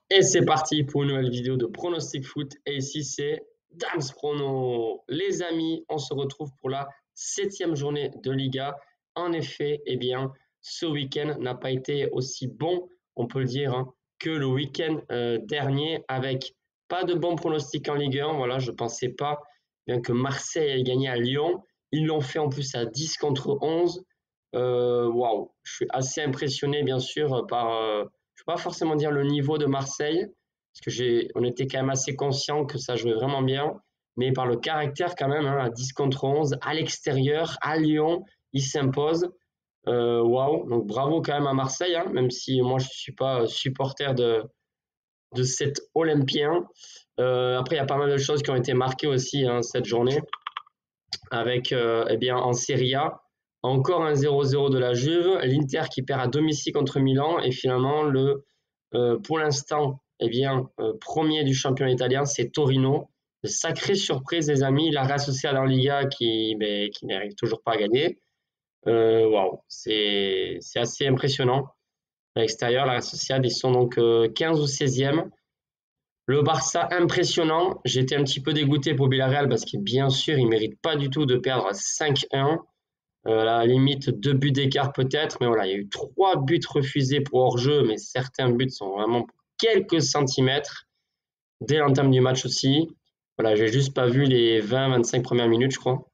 Et c'est parti pour une nouvelle vidéo de pronostic foot. Et ici, c'est Dams Prono. Les amis, on se retrouve pour la 7e journée de Liga. En effet, eh bien, ce week-end n'a pas été aussi bon, on peut le dire, hein, que le week-end dernier, avec pas de bons pronostics en Ligue 1. Voilà, je ne pensais pas bien que Marseille ait gagné à Lyon. Ils l'ont fait en plus à 10 contre 11. Waouh, je suis assez impressionné, bien sûr, par je ne vais pas forcément dire le niveau de Marseille, parce que on était quand même assez conscient que ça jouait vraiment bien, mais par le caractère quand même, hein, à 10 contre 11, à l'extérieur, à Lyon, ils s'imposent. Waouh, donc bravo quand même à Marseille, hein, même si moi je ne suis pas supporter de cet Olympien. Après, il y a pas mal de choses qui ont été marquées aussi, hein, cette journée, avec eh bien, en Serie A, encore un 0-0 de la Juve, l'Inter qui perd à domicile contre Milan, et finalement, pour l'instant, eh bien, premier du championnat italien, c'est Torino. Sacrée surprise, les amis, la Real Sociedad en Liga qui n'arrive toujours pas à gagner. Waouh, c'est assez impressionnant. À l'extérieur, la Real Sociedad, ils sont donc 15 ou 16e. Le Barça, impressionnant. J'étais un petit peu dégoûté pour Villarreal parce que bien sûr, ils ne méritent pas du tout de perdre 5-1. À la limite, 2 buts d'écart peut-être. Mais voilà, il y a eu 3 buts refusés pour hors-jeu, mais certains buts sont vraiment pour quelques centimètres. Dès l'entame du match aussi. Voilà, j'ai juste pas vu les 20-25 premières minutes, je crois.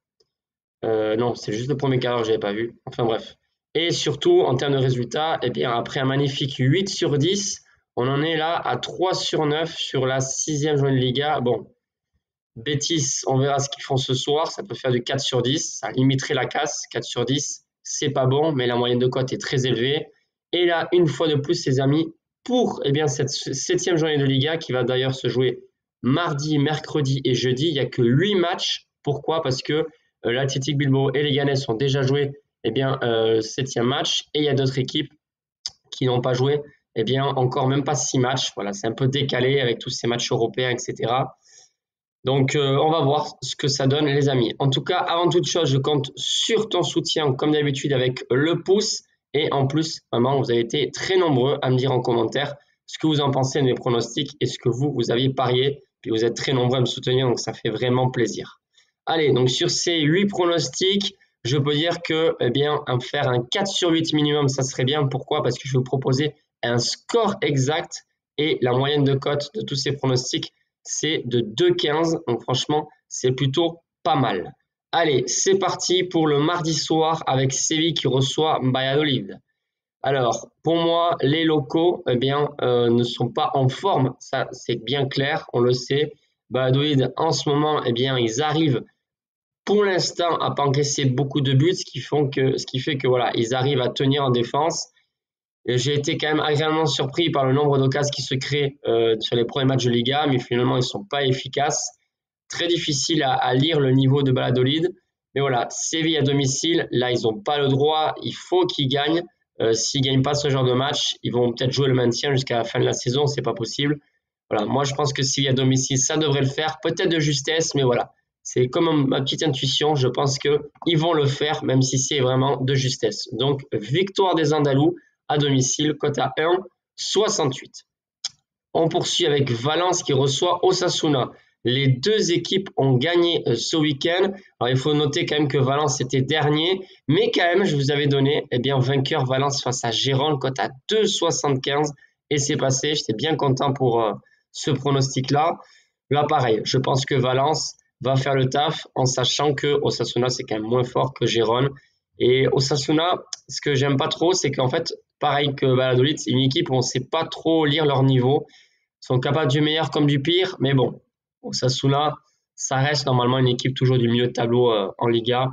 Non, c'est juste le premier quart d'heure que j'avais pas vu. Enfin bref. Et surtout, en termes de résultats, eh bien, après un magnifique 8 sur 10, on en est là à 3 sur 9 sur la 6e journée de Liga. Bon, Betis, on verra ce qu'ils font ce soir. Ça peut faire du 4 sur 10. Ça limiterait la casse. 4 sur 10, c'est pas bon, mais la moyenne de cote est très élevée. Et là, une fois de plus, les amis, pour eh bien, cette 7e journée de Liga, qui va d'ailleurs se jouer mardi, mercredi et jeudi, il n'y a que 8 matchs. Pourquoi? Parce que l'Athletic Bilbao et les Leganés ont déjà joué eh bien, 7e match. Et il y a d'autres équipes qui n'ont pas joué eh bien, encore même pas 6 matchs. Voilà, c'est un peu décalé avec tous ces matchs européens, etc. Donc, on va voir ce que ça donne, les amis. En tout cas, avant toute chose, je compte sur ton soutien, comme d'habitude, avec le pouce. Et en plus, vraiment, vous avez été très nombreux à me dire en commentaire ce que vous en pensez de mes pronostics et ce que vous aviez parié. Puis vous êtes très nombreux à me soutenir, donc ça fait vraiment plaisir. Allez, donc sur ces 8 pronostics, je peux dire que, eh bien, faire un 4 sur 8 minimum, ça serait bien. Pourquoi? Parce que je vais vous proposer un score exact et la moyenne de cote de tous ces pronostics, c'est de 2,15. Donc franchement, c'est plutôt pas mal. Allez, c'est parti pour le mardi soir avec Séville qui reçoit Valladolid. Alors, pour moi, les locaux eh bien, ne sont pas en forme. Ça, c'est bien clair, on le sait. Valladolid, en ce moment, eh bien, ils arrivent pour l'instant à pas encaisser beaucoup de buts, ce qui fait que voilà, ils arrivent à tenir en défense. J'ai été quand même agréablement surpris par le nombre d'occasions qui se créent sur les premiers matchs de Liga, mais finalement, ils ne sont pas efficaces. Très difficile à lire le niveau de Valladolid. Mais voilà, Séville à domicile, là, ils n'ont pas le droit. Il faut qu'ils gagnent. S'ils ne gagnent pas ce genre de match, ils vont peut-être jouer le maintien jusqu'à la fin de la saison. C'est pas possible. Voilà, moi, je pense que Séville à domicile, ça devrait le faire. Peut-être de justesse, mais voilà. C'est comme ma petite intuition. Je pense qu'ils vont le faire, même si c'est vraiment de justesse. Donc, victoire des Andalous à domicile, cote à 1,68. On poursuit avec Valence qui reçoit Osasuna. Les deux équipes ont gagné ce week-end. Alors, il faut noter quand même que Valence était dernier, mais quand même, je vous avais donné eh bien, vainqueur Valence face à Gérone, cote à 2,75. Et c'est passé. J'étais bien content pour ce pronostic-là. Là, pareil, je pense que Valence va faire le taf en sachant que Osasuna, c'est quand même moins fort que Gérone. Et Osasuna, ce que j'aime pas trop, c'est qu'en fait, pareil que Valladolid, c'est une équipe où on ne sait pas trop lire leur niveau. Ils sont capables du meilleur comme du pire, mais bon, Osasuna, ça reste normalement une équipe toujours du milieu de tableau en Liga.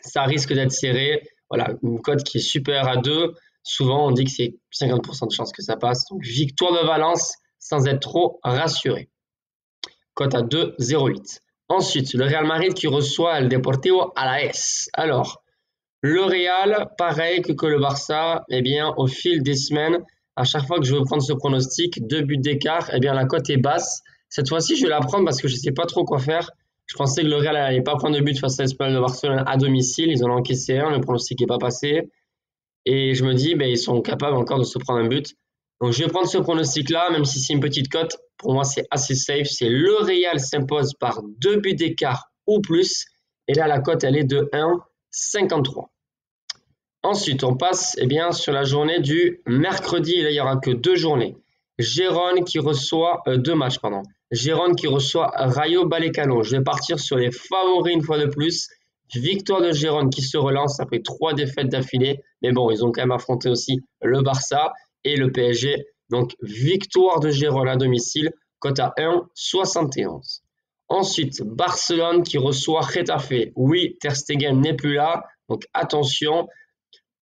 Ça risque d'être serré. Voilà, une cote qui est supérieure à 2. Souvent, on dit que c'est 50% de chance que ça passe. Donc, victoire de Valence sans être trop rassuré. Cote à 2,08. Ensuite, le Real Madrid qui reçoit le Deportivo Alavés. Alors, le Real, pareil que le Barça, eh bien, au fil des semaines, à chaque fois que je veux prendre ce pronostic, 2 buts d'écart, eh bien, la cote est basse. Cette fois-ci, je vais la prendre parce que je ne sais pas trop quoi faire. Je pensais que le Real n'allait pas prendre de but face à l'Espagnol de Barcelone à domicile. Ils en ont encaissé un, le pronostic n'est pas passé. Et je me dis, ben, ils sont capables encore de se prendre un but. Donc, je vais prendre ce pronostic-là, même si c'est une petite cote. Pour moi, c'est assez safe. C'est le Real s'impose par 2 buts d'écart ou plus. Et là, la cote, elle est de 1,53. Ensuite, on passe sur la journée du mercredi. Et là, il n'y aura que 2 journées. Gérone qui reçoit 2 matchs, pardon. Gérone qui reçoit Rayo Vallecano. Je vais partir sur les favoris une fois de plus. Victoire de Gérone qui se relance après 3 défaites d'affilée. Mais bon, ils ont quand même affronté aussi le Barça et le PSG. Donc, victoire de Gérone à domicile, cote à 1,71. Ensuite, Barcelone qui reçoit Getafe. Oui, Ter Stegen n'est plus là, donc attention.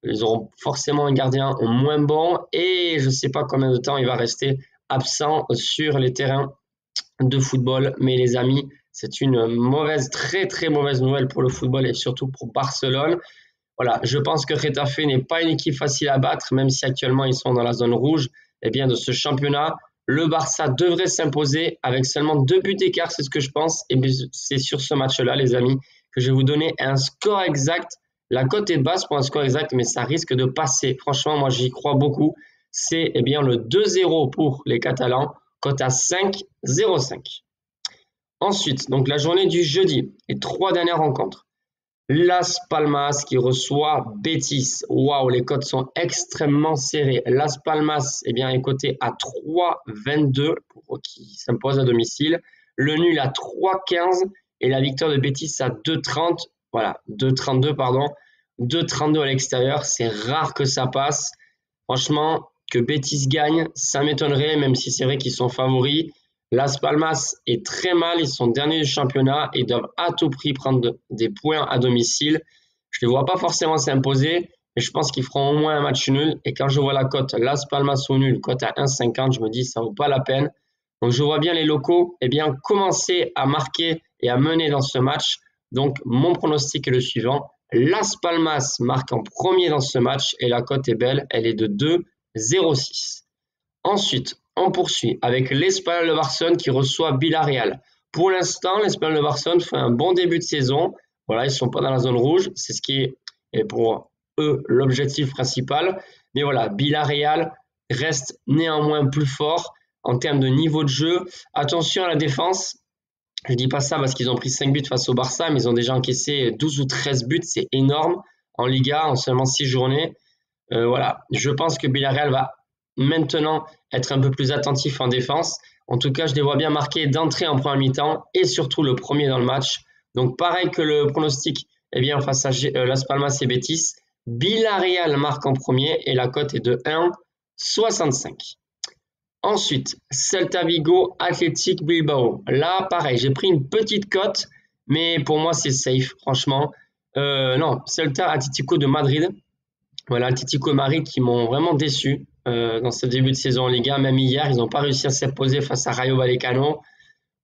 Ils auront forcément un gardien moins bon et je ne sais pas combien de temps il va rester absent sur les terrains de football. Mais les amis, c'est une mauvaise, très très mauvaise nouvelle pour le football et surtout pour Barcelone. Voilà, je pense que Getafe n'est pas une équipe facile à battre, même si actuellement ils sont dans la zone rouge de ce championnat. Le Barça devrait s'imposer avec seulement 2 buts d'écart, c'est ce que je pense. Et c'est sur ce match-là, les amis, que je vais vous donner un score exact. La cote est basse pour un score exact, mais ça risque de passer. Franchement, moi, j'y crois beaucoup. C'est le 2-0 pour les Catalans, cote à 5,05. Ensuite, donc la journée du jeudi, les 3 dernières rencontres. Las Palmas qui reçoit Betis. Waouh, les cotes sont extrêmement serrées. Las Palmas est coté à 3,22 qui s'impose à domicile. Le nul à 3,15 et la victoire de Betis à 2,30. Voilà, 2,32 pardon. 2,32 à l'extérieur. C'est rare que ça passe. Franchement, que Betis gagne, ça m'étonnerait, même si c'est vrai qu'ils sont favoris. Las Palmas est très mal, ils sont derniers du championnat et doivent à tout prix prendre des points à domicile. Je ne les vois pas forcément s'imposer, mais je pense qu'ils feront au moins un match nul. Et quand je vois la cote Las Palmas au nul, cote à 1,50, je me dis ça ne vaut pas la peine. Donc je vois bien les locaux commencer à marquer et à mener dans ce match. Donc mon pronostic est le suivant. Las Palmas marque en premier dans ce match et la cote est belle, elle est de 2,06. Ensuite, on poursuit avec l'Espanyol de Barcelone qui reçoit Villarreal. Pour l'instant, l'Espanyol de Barcelone fait un bon début de saison. Voilà, ils ne sont pas dans la zone rouge. C'est ce qui est pour eux l'objectif principal. Mais voilà, Villarreal reste néanmoins plus fort en termes de niveau de jeu. Attention à la défense. Je ne dis pas ça parce qu'ils ont pris 5 buts face au Barça, mais ils ont déjà encaissé 12 ou 13 buts. C'est énorme en Liga, en seulement 6 journées. Voilà, je pense que Villarreal va maintenant être un peu plus attentif en défense. En tout cas, je les vois bien marquer d'entrée en première mi-temps et surtout le premier dans le match. Donc pareil que le pronostic face à Las Palmas et Betis, Villarreal marque en premier et la cote est de 1,65. Ensuite, Celta Vigo, Athletic Bilbao. Là, pareil, j'ai pris une petite cote, mais pour moi, c'est safe, franchement. Non, Celta Atlético de Madrid. Voilà, Atlético de Madrid qui m'ont vraiment déçu dans ce début de saison en Liga. Même hier, ils n'ont pas réussi à s'imposer face à Rayo Vallecano.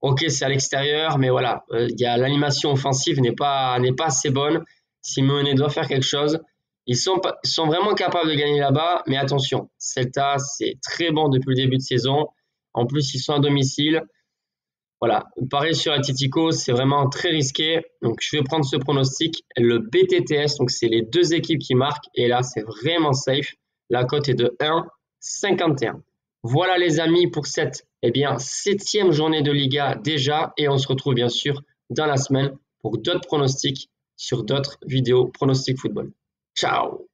Ok, c'est à l'extérieur, mais voilà, l'animation offensive n'est pas assez bonne. Simeone doit faire quelque chose. Ils sont vraiment capables de gagner là-bas, mais attention, Celta, c'est très bon depuis le début de saison. En plus, ils sont à domicile. Voilà, pareil sur Atletico, c'est vraiment très risqué. Donc, je vais prendre ce pronostic. Le BTTS, donc c'est les 2 équipes qui marquent. Et là, c'est vraiment safe. La cote est de 1,51. Voilà les amis pour cette 7e journée de Liga déjà. Et on se retrouve bien sûr dans la semaine pour d'autres pronostics sur d'autres vidéos pronostics football. Ciao!